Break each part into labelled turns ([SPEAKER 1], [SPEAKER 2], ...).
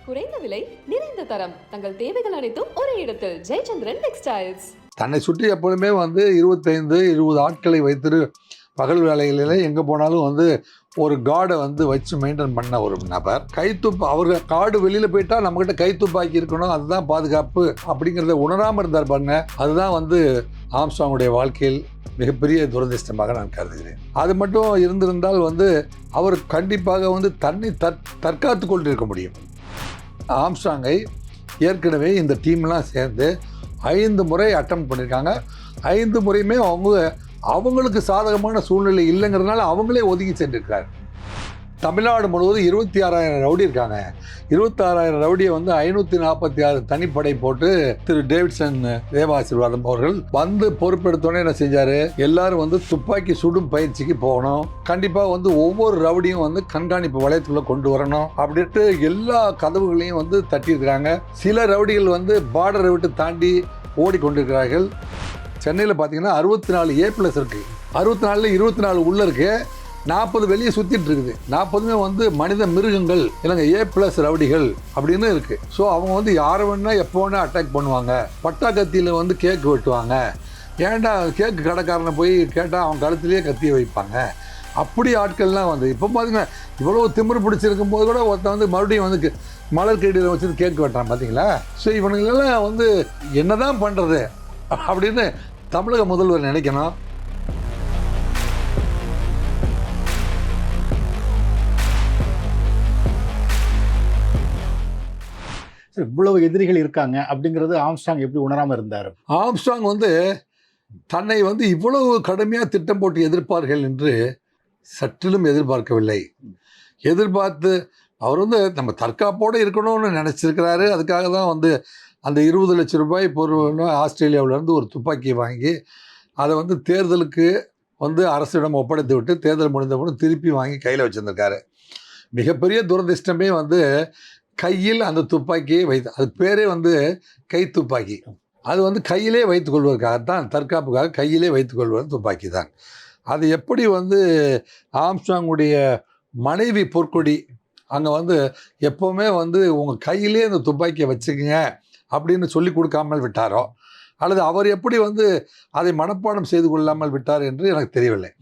[SPEAKER 1] குறைந்த விலை நிறைந்த தரம் தங்கள் தேவைகள் அனைத்தும் ஒரே இடத்தில் ஜெயச்சந்திரன் டெக்ஸ்டைல்ஸ்.
[SPEAKER 2] தன்னை சுற்றி எப்பொழுதுமே 25-20 ஆட்களை வைத்து பகல் வேலைகளில் எங்கே போனாலும் ஒரு கார்டை வச்சு மெயின்டைன் பண்ண ஒரு நபர். அவர்கள் காடு வெளியில் போயிட்டா நம்மகிட்ட கைத்துப்பாக்கி இருக்கணும், அதுதான் பாதுகாப்பு அப்படிங்கிறத உணராமல் இருந்தார் பாருங்க. அதுதான் ஆம்ஸ்ட்ராங்குடைய வாழ்க்கையில் மிகப்பெரிய துரதிர்ஷ்டமாக நான் கருதுகிறேன். அது மட்டும் இருந்திருந்தால் அவர் கண்டிப்பாக தன்னை தற்காத்து கொண்டு இருக்க முடியும். ஆம்ஸ்ட்ராங்கை ஏற்கனவே இந்த டீம்லாம் சேர்ந்து 5 முறை அட்டெம்ப்ட் பண்ணியிருக்காங்க. 5 முறையுமே அவங்களுக்கு சாதகமான சூழ்நிலை இல்லைங்கிறதுனால அவங்களே ஒதுங்கி சென்றிருக்கிறார். தமிழ்நாடு முழுவதும் 26,000 ரவுடி இருக்காங்க. 26,000 ரவுடியை 546 தனிப்படை போட்டு திரு டேவிட்சன் தேவாசீர்வாதம் அவர்கள் பொறுப்பெடுத்தோன்னே என்ன செஞ்சாரு, எல்லாரும் துப்பாக்கி சுடும் பயிற்சிக்கு போகணும், கண்டிப்பாக ஒவ்வொரு ரவுடியும் கண்காணிப்பு வளையத்துக்குள்ள கொண்டு வரணும் அப்படின்ட்டு எல்லா கதவுகளையும் தட்டியிருக்கிறாங்க. சில ரவுடிகள் பார்டரை விட்டு தாண்டி ஓடிக்கொண்டிருக்கிறார்கள். சென்னையில் பார்த்தீங்கன்னா 64 A+ இருக்குது. 64ல் 24 உள்ளே இருக்குது, 40 வெளியே சுற்றிட்டு இருக்குது. 40மே மனித மிருகங்கள் இல்லைங்க, A+ ரவுடிகள் அப்படின்னு இருக்குது. ஸோ அவங்க யாரை வேணா எப்போ வேணா அட்டாக் பண்ணுவாங்க. பட்டா கத்தியில் கேக்கு வெட்டுவாங்க. ஏன்டா கேக்கு கடைக்காரனை போய் கேட்டால் அவன் கழுத்துலேயே கத்தியை வைப்பாங்க. அப்படி ஆட்கள்லாம் இப்போ பார்த்தீங்கன்னா இவ்வளோ திமிரு பிடிச்சிருக்கும் போது கூட ஒருத்தன் மறுபடியும் மலர் கடியில் வச்சுட்டு கேக்கு வெட்டுறான் பார்த்தீங்களா. ஸோ இவனுங்களெல்லாம் என்னதான் பண்ணுறது அப்படின்னு தமிழக முதல்வர் நினைக்கணும்.
[SPEAKER 3] இவ்வளவு எதிரிகள் இருக்காங்க அப்படிங்கிறது ஆம்ஸ்ட்ராங் எப்படி உணராமல் இருந்தார்?
[SPEAKER 2] ஆம்ஸ்ட்ராங் தன்னை இவ்வளவு கடுமையாக திட்டம் போட்டு எதிர்ப்பார்கள் என்று சற்றிலும் எதிர்பார்க்கவில்லை. எதிர்பார்த்து அவர் நம்ம தற்காப்போடு இருக்கணும்னு நினச்சிருக்கிறாரு. அதுக்காக தான் அந்த 20 லட்சம் ரூபாய் ஆஸ்திரேலியாவிலேருந்து ஒரு துப்பாக்கியை வாங்கி அதை தேர்தலுக்கு அரசிடம் ஒப்படைத்து விட்டு தேர்தல் முடிந்தவுடன் திருப்பி வாங்கி கையில் வச்சுருந்துருக்காரு. மிகப்பெரிய துரதிர்ஷ்டமே கையில் அந்த துப்பாக்கியை வைத்து, அது பேரே கை துப்பாக்கி. அது கையிலே வைத்துக்கொள்வதற்காகத்தான், தற்காப்புக்காக கையிலே வைத்துக்கொள்வது துப்பாக்கி தான். அது எப்படி ஆம்ஸ்ட்ராங்குடைய மனைவி பொற்கொடி அங்கே எப்போவுமே உங்கள் கையிலே அந்த துப்பாக்கியை வச்சுக்கங்க அப்படின்னு சொல்லி கொடுக்காமல் விட்டாரோ, அல்லது அவர் எப்படி அதை மனப்பாடம் செய்து கொள்ளாமல் விட்டார் என்று எனக்கு தெரியவில்லை.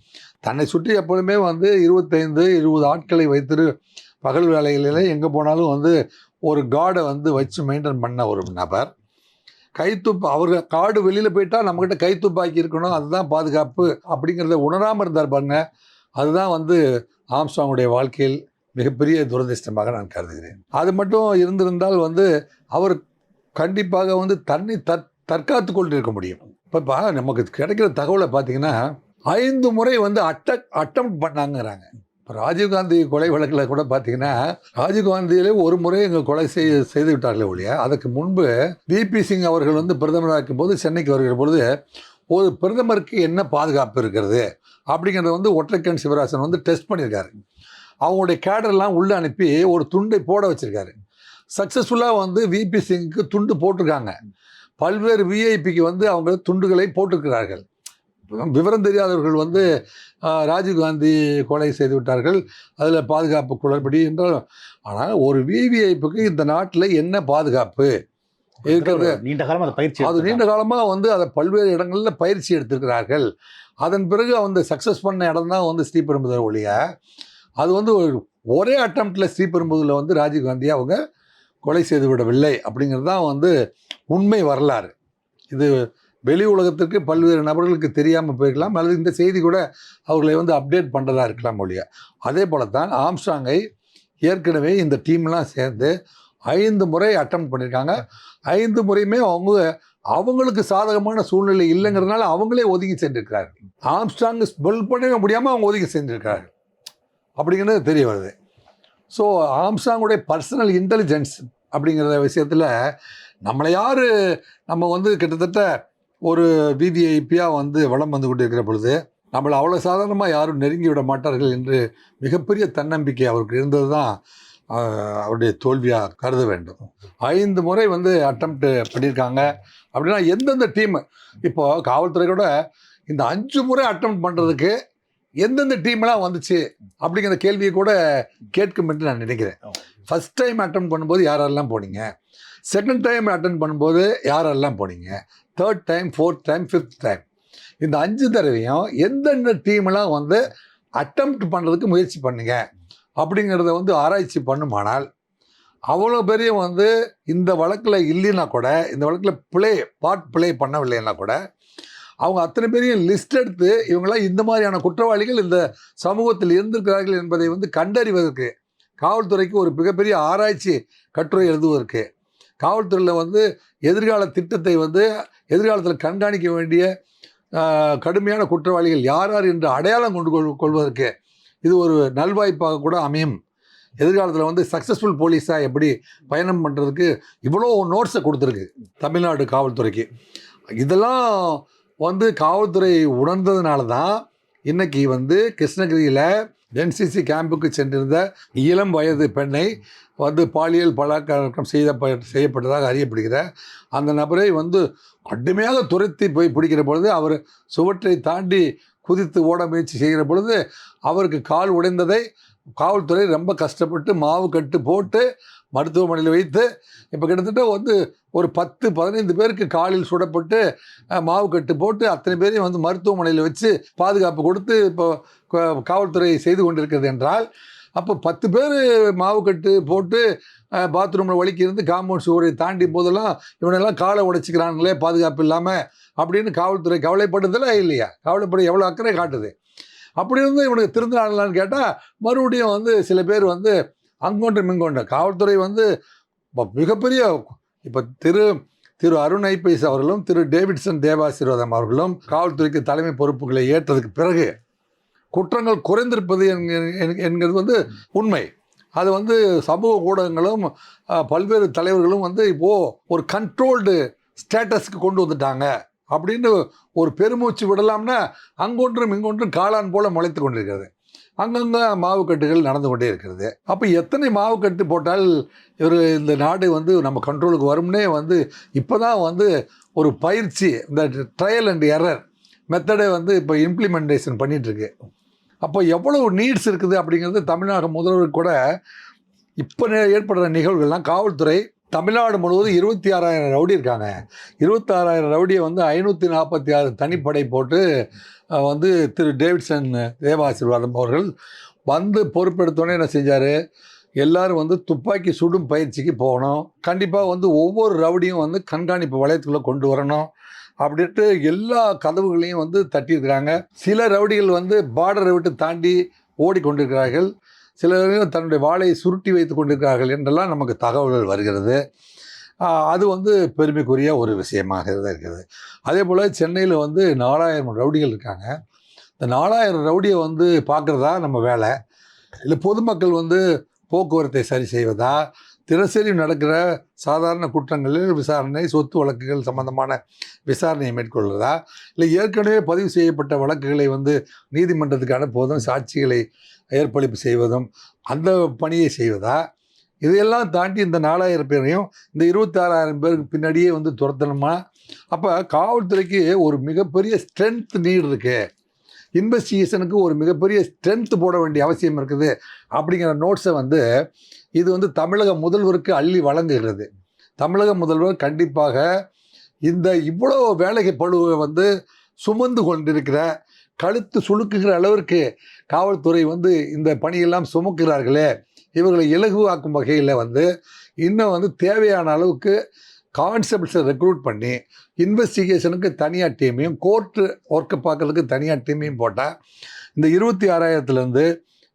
[SPEAKER 2] தன்னை சுற்றி எப்பொழுதுமே 25-20 ஆட்களை வைத்து பகல் வேலைகளில் எங்கே போனாலும் ஒரு கார்டை வச்சு மெயின்டைன் பண்ண ஒரு நபர். அவர்கள் காடு வெளியில் போயிட்டா நம்மகிட்ட கைத்துப்பாக்கி இருக்கணும், அதுதான் பாதுகாப்பு அப்படிங்கிறத உணராமல் இருந்தார் பாருங்க. அதுதான் ஆம்ஸ்ட்ராங்குடைய வாழ்க்கையில் மிகப்பெரிய துரதிர்ஷ்டமாக நான் கருதுகிறேன். அது மட்டும் இருந்திருந்தால் அவர் கண்டிப்பாக தன்னை தற்காத்து கொண்டு இருக்க முடியும். இப்போ நமக்கு கிடைக்கிற தகவலை பார்த்தீங்கன்னா 5 முறை அட்டெம்ப்ட் பண்ணாங்கிறாங்க. இப்போ ராஜீவ்காந்தி கொலை வழக்கில் கூட பார்த்தீங்கன்னா ராஜீவ்காந்தியிலே ஒரு முறை எங்கள் கொலை செய்து விட்டார்களே ஒழிய, அதுக்கு முன்பு VP சிங் அவர்கள் பிரதமராக இருக்கும்போது சென்னைக்கு வருகிற பொழுது ஒரு பிரதமருக்கு என்ன பாதுகாப்பு இருக்கிறது அப்படிங்கிறத ஒற்றைக்கண் சிவராசன் டெஸ்ட் பண்ணியிருக்காரு. அவங்களுடைய கேடர்லாம் உள்ளே அனுப்பி ஒரு துண்டை போட வச்சுருக்காரு. சக்ஸஸ்ஃபுல்லாக VP சிங்க்கு துண்டு போட்டிருக்காங்க. பல்வேறு விஐபிக்கு அவங்க துண்டுகளை போட்டிருக்கிறார்கள். விவரம் தெரியாதவர்கள் ராஜீவ்காந்தி கொலை செய்து விட்டார்கள், அதில் பாதுகாப்பு குளறுபடி என்றால். ஆனால் ஒரு விவிஐபிக்கு இந்த நாட்டில் என்ன பாதுகாப்பு இருக்கிறது?
[SPEAKER 3] நீண்ட காலமாக
[SPEAKER 2] நீண்ட காலமாக அதை பல்வேறு இடங்களில் பயிற்சி எடுத்திருக்கிறார்கள். அதன் பிறகு சக்ஸஸ் பண்ண இடம் தான் ஸ்ரீபெரும்புதூர் ஒழிய, அது ஒரே அட்டெம்ப்டில் ஸ்ரீபெரும்புதூரில் ராஜீவ்காந்தியை அவங்க கொலை செய்து விடவில்லை அப்படிங்கிறது தான் உண்மை வரலாறு. இது வெளி உலகத்திற்கு பல்வேறு நபர்களுக்கு தெரியாமல் போயிருக்கலாம், அல்லது இந்த செய்தி கூட அவர்களை அப்டேட் பண்ணுறதா இருக்கலாம் ஒழிய. அதே போல தான் ஆம்ஸ்ட்ராங்கை ஏற்கனவே இந்த டீம்லாம் சேர்ந்து 5 முறை அட்டெம்ப்ட் பண்ணியிருக்காங்க. 5 முறையுமே அவங்களுக்கு சாதகமான சூழ்நிலை இல்லைங்கிறதுனால அவங்களே ஒதுங்கி சென்றிருக்கிறார்கள். ஆம்ஸ்ட்ராங் ஸ்பெல் பண்ணவே முடியாமல் அவங்க ஒதுங்கி சென்றிருக்கிறார்கள் அப்படிங்கிறது தெரிய வருது. ஸோ ஆம்ஸ்ட்ராங்குடைய பர்சனல் இன்டெலிஜென்ஸ் அப்படிங்கிற விஷயத்தில் நம்மளை யார் நம்ம கிட்டத்தட்ட ஒரு விவிஐபியாக வளம் கொண்டு இருக்கிற பொழுது நம்மளை அவ்வளோ சாதாரணமாக யாரும் நெருங்கி விட மாட்டார்கள் என்று மிகப்பெரிய தன்னம்பிக்கை அவருக்கு இருந்தது தான் அவருடைய தோல்வியாக கருத வேண்டும். 5 முறை அட்டெம்ப்ட் பண்ணியிருக்காங்க அப்படின்னா எந்தெந்த டீம், இப்போது காவல்துறை கூட இந்த 5 முறை அட்டெம்ப்ட் பண்ணுறதுக்கு எந்தெந்த டீம்லாம் வந்துச்சு அப்படிங்கிற கேள்வியை கூட கேட்கும் என்று நான் நினைக்கிறேன். ஃபர்ஸ்ட் டைம் அட்டன் பண்ணும்போது யாரெல்லாம் போனீங்க, செகண்ட் டைம் அட்டன் பண்ணும்போது யாரெல்லாம் போனீங்க, third time, fourth time, fifth time, இந்த 5 தடவையும் எந்தெந்த டீம்லாம் வந்து அட்டெம்ப்ட் பண்ணுறதுக்கு முயற்சி பண்ணுங்க அப்படிங்கிறத வந்து ஆராய்ச்சி பண்ணுமானால் அவ்வளோ பெரிய வந்து இந்த வழக்கில் இல்லைன்னா கூட, இந்த வழக்கில் பார்ட் ப்ளே பண்ணவில்லைன்னா கூட அவங்க அத்தனை பேரையும் லிஸ்ட் எடுத்து இவங்களாம் இந்த மாதிரியான குற்றவாளிகள் இந்த சமூகத்தில் இருந்திருக்கிறார்கள் என்பதை வந்து கண்டறிவதற்கு காவல்துறைக்கு ஒரு மிகப்பெரிய ஆராய்ச்சி கட்டுரை எழுதுவதற்கு, காவல்துறையில் வந்து எதிர்கால திட்டத்தை வந்து எதிர்காலத்தில் கண்காணிக்க வேண்டிய கடுமையான குற்றவாளிகள் யார் யார் என்று அடையாளம் கொள்வதற்கு இது ஒரு நல்வாய்ப்பாக கூட அமையும். எதிர்காலத்தில் வந்து சக்ஸஸ்ஃபுல் போலீஸாக எப்படி பயணம் பண்ணுறதுக்கு இவ்வளோ நோட்ஸை கொடுத்துருக்கு தமிழ்நாடு காவல்துறைக்கு. இதெல்லாம் வந்து காவல்துறை உணர்ந்ததுனால தான் இன்றைக்கி வந்து கிருஷ்ணகிரியில் என்சிசி கேம்புக்கு சென்றிருந்த இளம் வயது பெண்ணை வந்து பாலியல் பலாத்காரம் செய்யப்பட்டதாக அறியப்படுகிற அந்த நபரை வந்து கடுமையாக துரத்தி போய் பிடிக்கிற பொழுது அவர் சுவற்றை தாண்டி குதித்து ஓட முயற்சி செய்கிற பொழுது அவருக்கு கால் உடைந்ததை காவல்துறை ரொம்ப கஷ்டப்பட்டு மாவு கட்டு போட்டு மருத்துவமனையில் வைத்து இப்போ கிட்டத்தட்ட வந்து ஒரு 10-15 பேருக்கு காலில் சுடப்பட்டு மாவு கட்டு போட்டு அத்தனை பேரையும் வந்து மருத்துவமனையில் வச்சு பாதுகாப்பு கொடுத்து இப்போ காவல்துறை செய்து கொண்டிருக்கிறது என்றால், அப்போ 10 பேர் மாவு கட்டு போட்டு பாத்ரூமில் வலிக்கு இருந்து காம்பவுண்ட் சுவரை தாண்டி போதெல்லாம் இவனெல்லாம் காலை உடைச்சிக்கிறாங்களே பாதுகாப்பு இல்லாமல் அப்படின்னு காவல்துறை கவலைப்படுறதில்ல இல்லையா? கவலைப்பட எவ்வளோ அக்கறை காட்டுது. அப்படி இருந்து இவனுக்கு திருந்தினாங்களான்னு கேட்டால் மறுபடியும் வந்து சில பேர் வந்து அங்கொன்று மிங்கொண்டு காவல்துறை வந்து மிகப்பெரிய இப்போ திரு அருண் ஐபிஎஸ் அவர்களும் திரு டேவிட்சன் தேவாசீர்வாதம் அவர்களும் காவல்துறைக்கு தலைமை பொறுப்புகளை ஏற்றதுக்கு பிறகு குற்றங்கள் குறைந்திருப்பது என்கிறது வந்து உண்மை. அது வந்து சமூக ஊடகங்களும் பல்வேறு தலைவர்களும் வந்து இப்போது ஒரு கண்ட்ரோல்டு ஸ்டேட்டஸ்க்கு கொண்டு வந்துட்டாங்க அப்படின்னு ஒரு பெருமூச்சு விடலாம்னா அங்கொன்றும் இங்கொன்றும் காளான் போல முளைத்து கொண்டிருக்கிறது. அங்கங்கே மாவுக்கட்டுகள் நடந்து கொண்டே இருக்கிறது. அப்போ எத்தனை மாவுக்கட்டு போட்டால் இந்த நாடு வந்து நம்ம கண்ட்ரோலுக்கு வரும்னே வந்து இப்போ தான் வந்து ஒரு பயிற்சி, இந்த ட்ரையல் அண்ட் எரர் மெத்தடை வந்து இப்போ இம்ப்ளிமெண்டேஷன் பண்ணிகிட்ருக்கு. அப்போ எவ்வளவு நீட்ஸ் இருக்குது அப்படிங்கிறது தமிழ்நாடு முதல்வர் கூட இப்போ ஏற்படுற நிகழ்வுகள்லாம் காவல்துறை தமிழ்நாடு முழுவதும் 26,000 ரவுடி இருக்காங்க. 26,000 ரவுடியை வந்து 546 தனிப்படை போட்டு வந்து திரு டேவிட்சன் தேவாசீர்வாதம் அவர்கள் வந்து பொறுப்பெடுத்தோன்னே என்ன செஞ்சார், எல்லோரும் வந்து துப்பாக்கி சுடும் பயிற்சிக்கு போகணும், கண்டிப்பாக வந்து ஒவ்வொரு ரவுடியும் வந்து கண்காணிப்பு வளையத்துக்குள்ளே கொண்டு வரணும் அப்படின்ட்டு எல்லா கதவுகளையும் வந்து தட்டியிருக்கிறாங்க. சில ரவுடிகள் வந்து பார்டரை விட்டு தாண்டி ஓடிக்கொண்டிருக்கிறார்கள், சிலர் தன்னுடைய வாளை சுருட்டி வைத்து கொண்டிருக்கிறார்கள் என்றெல்லாம் நமக்கு தகவல்கள் வருகிறது. அது வந்து பெருமைக்குரிய ஒரு விஷயமாக இருக்கிறது. அதே போல் சென்னையில் வந்து 4,000 ரவுடிகள் இருக்காங்க. இந்த 4,000 ரவுடியை வந்து பார்க்குறதா நம்ம வேலை, இல்லை பொதுமக்கள் வந்து போக்குவரத்தை சரி செய்வதா, தினசரி நடக்கிற சாதாரண குற்றங்களில் விசாரணை, சொத்து வழக்குகள் சம்பந்தமான விசாரணையை மேற்கொள்வதா, இல்லை ஏற்கனவே பதிவு செய்யப்பட்ட வழக்குகளை வந்து நீதிமன்றத்துக்கு அனுப்புவதும் சாட்சிகளை ஏற்பளிப்பு செய்வதும் அந்த பணியை செய்வதா, இதையெல்லாம் தாண்டி இந்த 4,000 பேரையும் இந்த 26,000 பேருக்கு பின்னாடியே வந்து துரத்தணுமா? அப்போ காவல்துறைக்கு ஒரு மிகப்பெரிய ஸ்ட்ரென்த் நீடு இருக்குது, இன்வெஸ்டிகேஷனுக்கு ஒரு மிகப்பெரிய ஸ்ட்ரென்த் போட வேண்டிய அவசியம் இருக்குது அப்படிங்கிற நோட்ஸை வந்து இது வந்து தமிழக முதல்வருக்கு அள்ளி வழங்குகிறது. தமிழக முதல்வர் கண்டிப்பாக இந்த இவ்வளோ வேலைக்கு பழுவை வந்து சுமந்து கொண்டிருக்கிற, கழுத்து சுழுக்குகிற அளவிற்கு காவல்துறை வந்து இந்த பணியெல்லாம் சுமக்கிறார்களே, இவர்களை இலகுவாக்கும் வகையில் வந்து இன்னும் வந்து தேவையான அளவுக்கு கான்ஸ்டபிள்ஸை ரெக்ரூட் பண்ணி இன்வெஸ்டிகேஷனுக்கு தனியார் டீமையும், கோர்ட்டு ஒர்க்கை பார்க்கறதுக்கு தனியார் டீமையும் போட்டால் இந்த 26,000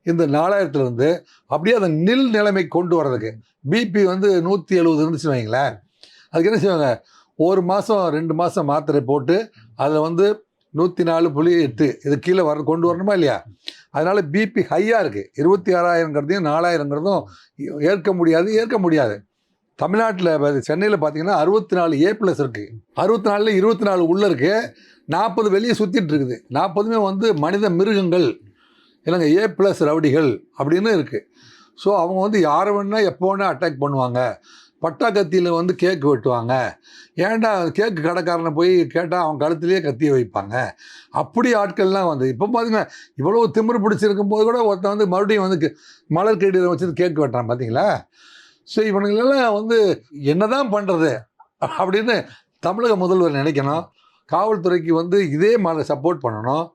[SPEAKER 2] இந்த 4,000 அப்படியே அதை நிலைமை கொண்டு வர்றதுக்கு, பிபி வந்து 170 இருந்துச்சுன்னு வைங்களேன், அதுக்கு என்ன செய்வாங்க, 1 மாதம் 2 மாதம் மாத்திரை போட்டு அதில் வந்து 104.8 இது கீழே கொண்டு வரணுமா இல்லையா? அதனால் பிபி ஹையாக இருக்குது. 26,000 4,000 ஏற்க முடியாது. தமிழ்நாட்டில் சென்னையில் பார்த்தீங்கன்னா 64A+ இருக்குது, 64ல் 24 உள்ளே இருக்குது, 40 வெளியே சுற்றிட்டு இருக்குது. 40மே வந்து மனித மிருகங்கள் இல்லைங்க, A+ ரவுடிகள் அப்படின்னு இருக்குது. ஸோ அவங்க வந்து யாரை வேணால் எப்போ வேணால் அட்டாக் பண்ணுவாங்க, பட்டா கத்தியில் வந்து கேக்கு வெட்டுவாங்க. ஏன்டா கேக்கு கடைக்காரனை போய் கேட்டால் அவன் கழுத்துலேயே கத்தியை வைப்பாங்க. அப்படி ஆட்கள்லாம் வந்து இப்போ பார்த்தீங்கன்னா இவ்வளோ திமிரு பிடிச்சிருக்கும் போது கூட ஒருத்தன் வந்து மறுபடியும் வந்து மலர் கேடியில் வச்சு கேக்கு வெட்டுறான் பார்த்தீங்களா? ஸோ இவனுங்களெல்லாம் வந்து என்னதான் பண்ணுறது அப்படின்னு தமிழக முதல்வர் நினைக்கணும். காவல்துறைக்கு வந்து இதே மாதிரி சப்போர்ட் பண்ணணும்.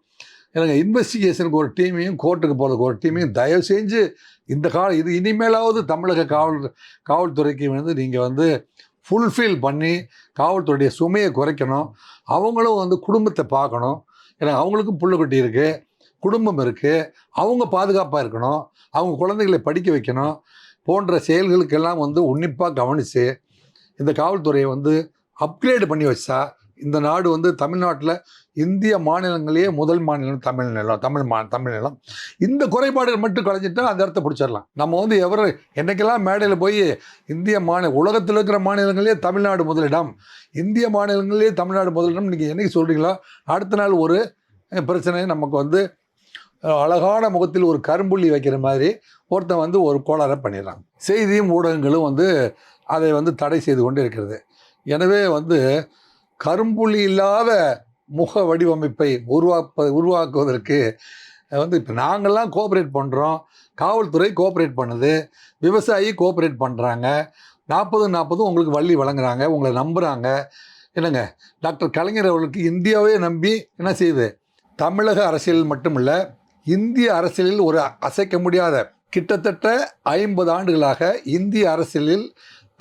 [SPEAKER 2] எனக்கு இன்வெஸ்டிகேஷனுக்கு ஒரு டீமையும் கோர்ட்டுக்கு போகிறதுக்கு ஒரு டீமையும் தயவு செஞ்சு இந்த இது இனிமேலாவது தமிழக காவல்துறைக்கு வந்து நீங்கள் வந்து ஃபுல்ஃபில் பண்ணி காவல்துறையுடைய சுமையை குறைக்கணும். அவங்களும் வந்து குடும்பத்தை பார்க்கணும். ஏன்னா அவங்களுக்கும் புள்ளைக்குட்டி இருக்குது, குடும்பம் இருக்குது, அவங்க பாதுகாப்பாக இருக்கணும், அவங்க குழந்தைகளை படிக்க வைக்கணும் போன்ற செயல்களுக்கெல்லாம் வந்து உன்னிப்பாக கவனித்து இந்த காவல்துறையை வந்து அப்கிரேடு பண்ணி வச்சா இந்த நாடு வந்து தமிழ்நாட்டில் இந்திய மாநிலங்களையே முதல் மாநிலம் தமிழ்நிலம். இந்த குறைபாடுகள் மட்டும் கலைஞ்சிட்டா அந்த இடத்த பிடிச்சிடலாம். நம்ம வந்து என்னைக்கெல்லாம் மேடையில் போய் இந்திய உலகத்தில் இருக்கிற மாநிலங்களே தமிழ்நாடு முதலிடம், இந்திய மாநிலங்களே தமிழ்நாடு முதலிடம் நீங்கள் என்னைக்கு சொல்கிறீங்களோ அடுத்த நாள் ஒரு பிரச்சனை நமக்கு வந்து அழகான முகத்தில் ஒரு கரும்புள்ளி வைக்கிற மாதிரி ஒருத்தன் வந்து ஒரு கோளாறை பண்ணிடுறாங்க. செய்தியும் ஊடகங்களும் வந்து அதை வந்து தடை செய்து கொண்டு இருக்கிறது. எனவே வந்து கரும்புள்ளி இல்லாத முக வடிவமைப்பை உருவாக்குவதற்கு வந்து இப்போ நாங்கள்லாம் கோஆப்ரேட் பண்ணுறோம், காவல்துறை கோஆப்ரேட் பண்ணுது, விவசாயி கோஆப்ரேட் பண்ணுறாங்க, 40 உங்களுக்கு வள்ளி வழங்குறாங்க, உங்களை நம்புகிறாங்க. என்னங்க டாக்டர் கலைஞர் அவர்களுக்கு இந்தியாவே நம்பி என்ன செய்யுது? தமிழக அரசியல் மட்டுமல்ல இந்திய அரசியலில் ஒரு அசைக்க முடியாத கிட்டத்தட்ட 50 ஆண்டுகளாக இந்திய அரசியலில்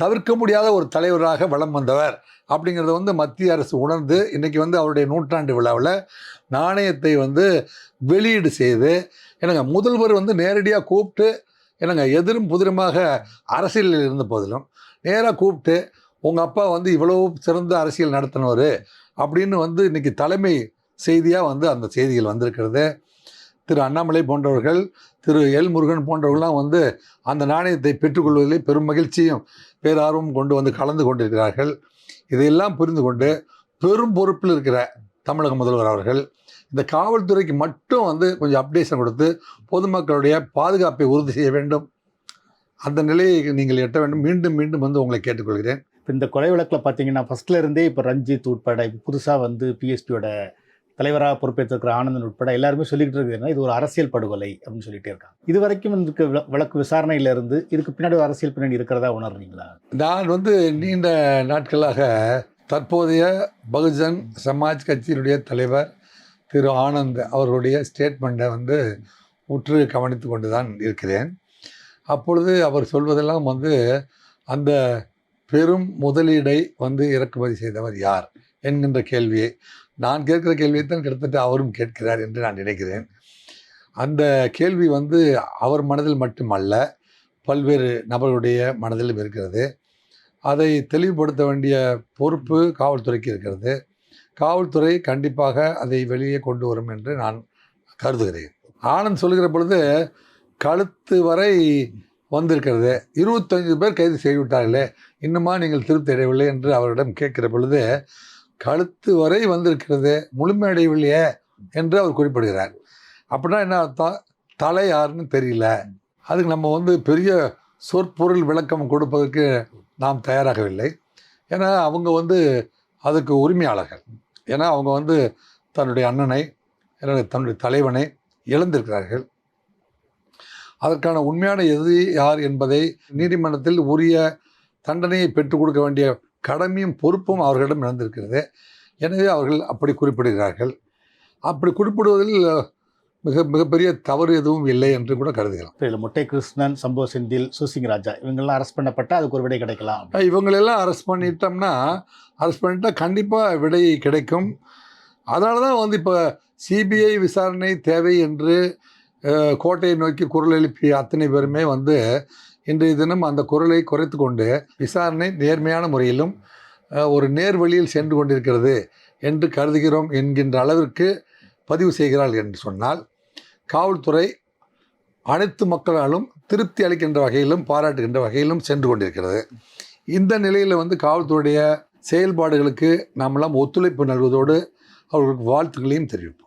[SPEAKER 2] தவிர்க்க முடியாத ஒரு தலைவராக வலம் வந்தவர் அப்படிங்கிறத வந்து மத்திய அரசு உணர்ந்து இன்றைக்கி வந்து அவருடைய நூற்றாண்டு விழாவில் நாணயத்தை வந்து வெளியீடு செய்து என்னங்க முதல்வர் வந்து நேரடியாக கூப்பிட்டு என்னங்க எதிரும் புதிருமாக அரசியலில் இருந்த போதிலும் நேராக கூப்பிட்டு உங்கள் அப்பா வந்து இவ்வளோ சிறந்த அரசியல் நடத்தினவர் அப்படின்னு வந்து இன்றைக்கி தலைமை செய்தியாக வந்து அந்த செய்திகள் வந்திருக்கிறது. திரு அண்ணாமலை போன்றவர்கள், திரு எல் முருகன் போன்றவர்கள்லாம் வந்து அந்த நாணயத்தை பெற்றுக்கொள்வதிலே பெரும் மகிழ்ச்சியும் பேரார்வம் கொண்டு வந்து கலந்து கொண்டிருக்கிறார்கள். இதையெல்லாம் புரிந்து கொண்டு பெரும் பொறுப்பில் இருக்கிற தமிழக முதல்வர் அவர்கள் இந்த காவல்துறைக்கு மட்டும் வந்து கொஞ்சம் அப்டேஷன் கொடுத்து பொதுமக்களுடைய பாதுகாப்பை உறுதி செய்ய வேண்டும். அந்த நிலையை நீங்கள் எட்ட வேண்டும். மீண்டும் மீண்டும் வந்து உங்களை கேட்டுக்கொள்கிறேன்.
[SPEAKER 3] இப்போ இந்த கொலை வழக்கில் பார்த்தீங்கன்னா ஃபஸ்ட்டில் இருந்தே இப்போ ரஞ்சித் உட்பட இப்போ புதுசாக வந்து பிஎஸ்பியோட தலைவராக பொறுப்பேற்றிருக்கிற ஆனந்தன் உட்பட எல்லாருமே சொல்லிக்கிட்டு இருக்கிறதுனா இது ஒரு அரசியல் படுகொலை அப்படின்னு சொல்லிட்டே இருக்காங்க. இது வரைக்கும் இதுக்கு வழக்கு விசாரணையிலிருந்து இதுக்கு பின்னாடி ஒரு அரசியல் பின்னாடி இருக்கிறதா உணர்றீங்களா?
[SPEAKER 2] நான் வந்து நீண்ட நாட்களாக தற்போதைய பகுஜன் சமாஜ் கட்சியினுடைய தலைவர் திரு ஆனந்த் அவர்களுடைய ஸ்டேட்மெண்ட்டை வந்து உற்று கவனித்து கொண்டு தான் இருக்கிறேன். அப்பொழுது அவர் சொல்வதெல்லாம் வந்து அந்த பெரும் முதலீடை வந்து இறக்குமதி செய்தவர் யார் என்கின்ற கேள்வியை நான் கேட்குற கேள்வியை தான் கிட்டத்தட்ட அவரும் கேட்கிறார் என்று நான் நினைக்கிறேன். அந்த கேள்வி வந்து அவர் மனதில் மட்டுமல்ல பல்வேறு நபர்களுடைய மனதிலும் இருக்கிறது. அதை தெளிவுபடுத்த வேண்டிய பொறுப்பு காவல்துறைக்கு இருக்கிறது. காவல்துறை கண்டிப்பாக அதை வெளியே கொண்டு வரும் என்று நான் கருதுகிறேன். ஆனந்த் சொல்கிற பொழுது கழுத்து வரை வந்திருக்கிறது, 25 பேர் கைது செய்துவிட்டார்களே, இன்னுமா நீங்கள் திருப்தி அடையவில்லை என்று அவரிடம் கேட்கிற பொழுது கழுத்து வரை வந்திருக்கிறது, முழுமையடையவில்லையே என்று அவர் குறிப்பிடுகிறார். அப்படின்னா என்ன அர்த்தம்? தலை யாருன்னு தெரியல. அதுக்கு நம்ம வந்து பெரிய சொற்பொருள் விளக்கம் கொடுப்பதற்கு நாம் தயாராகவில்லை. ஏன்னா அவங்க வந்து அதுக்கு உரிமையாளர்கள். ஏன்னா அவங்க வந்து தன்னுடைய அண்ணனை, தன்னுடைய தலைவனை இழந்திருக்கிறார்கள். அதற்கான உண்மையான எதிரி யார் என்பதை நீதிமன்றத்தில் உரிய தண்டனையை பெற்றுக் கொடுக்க வேண்டிய கடமையும் பொறுப்பும் அவர்களிடம் இழந்திருக்கிறது. எனவே அவர்கள் அப்படி குறிப்பிடுகிறார்கள். அப்படி குறிப்பிடுவதில் மிகப்பெரிய தவறு எதுவும் இல்லை என்று கூட கருதுகிறோம்.
[SPEAKER 3] இதில் முட்டை கிருஷ்ணன், சம்பவ செந்தில், சூசிங் ராஜா இவங்கெல்லாம் அரெஸ்ட் பண்ணப்பட்டால் அதுக்கு ஒரு விடை கிடைக்கலாம்.
[SPEAKER 2] இவங்களெல்லாம் அரெஸ்ட் பண்ணிட்டா கண்டிப்பாக விடை கிடைக்கும். அதனால தான் வந்து இப்போ சிபிஐ விசாரணை தேவை என்று கோட்டையை நோக்கி குரல் எழுப்பிய அத்தனை பேருமே வந்து இன்றைய தினம் அந்த குரலை குறைத்து கொண்டு விசாரணை நேர்மையான முறையிலும் ஒரு நேர்வழியில் சென்று கொண்டிருக்கிறது என்று கருதுகிறோம் என்கின்ற அளவிற்கு பதிவு செய்கிறார்கள் என்று சொன்னால் காவல்துறை அனைத்து மக்களாலும் திருப்தி அளிக்கின்ற வகையிலும் பாராட்டுகின்ற வகையிலும் சென்று கொண்டிருக்கிறது. இந்த நிலையில் வந்து காவல்துறையுடைய செயல்பாடுகளுக்கு நாமெல்லாம் ஒத்துழைப்பு நல்குவதோடு அவர்களுக்கு வாழ்த்துக்களையும் தெரிவிப்போம்.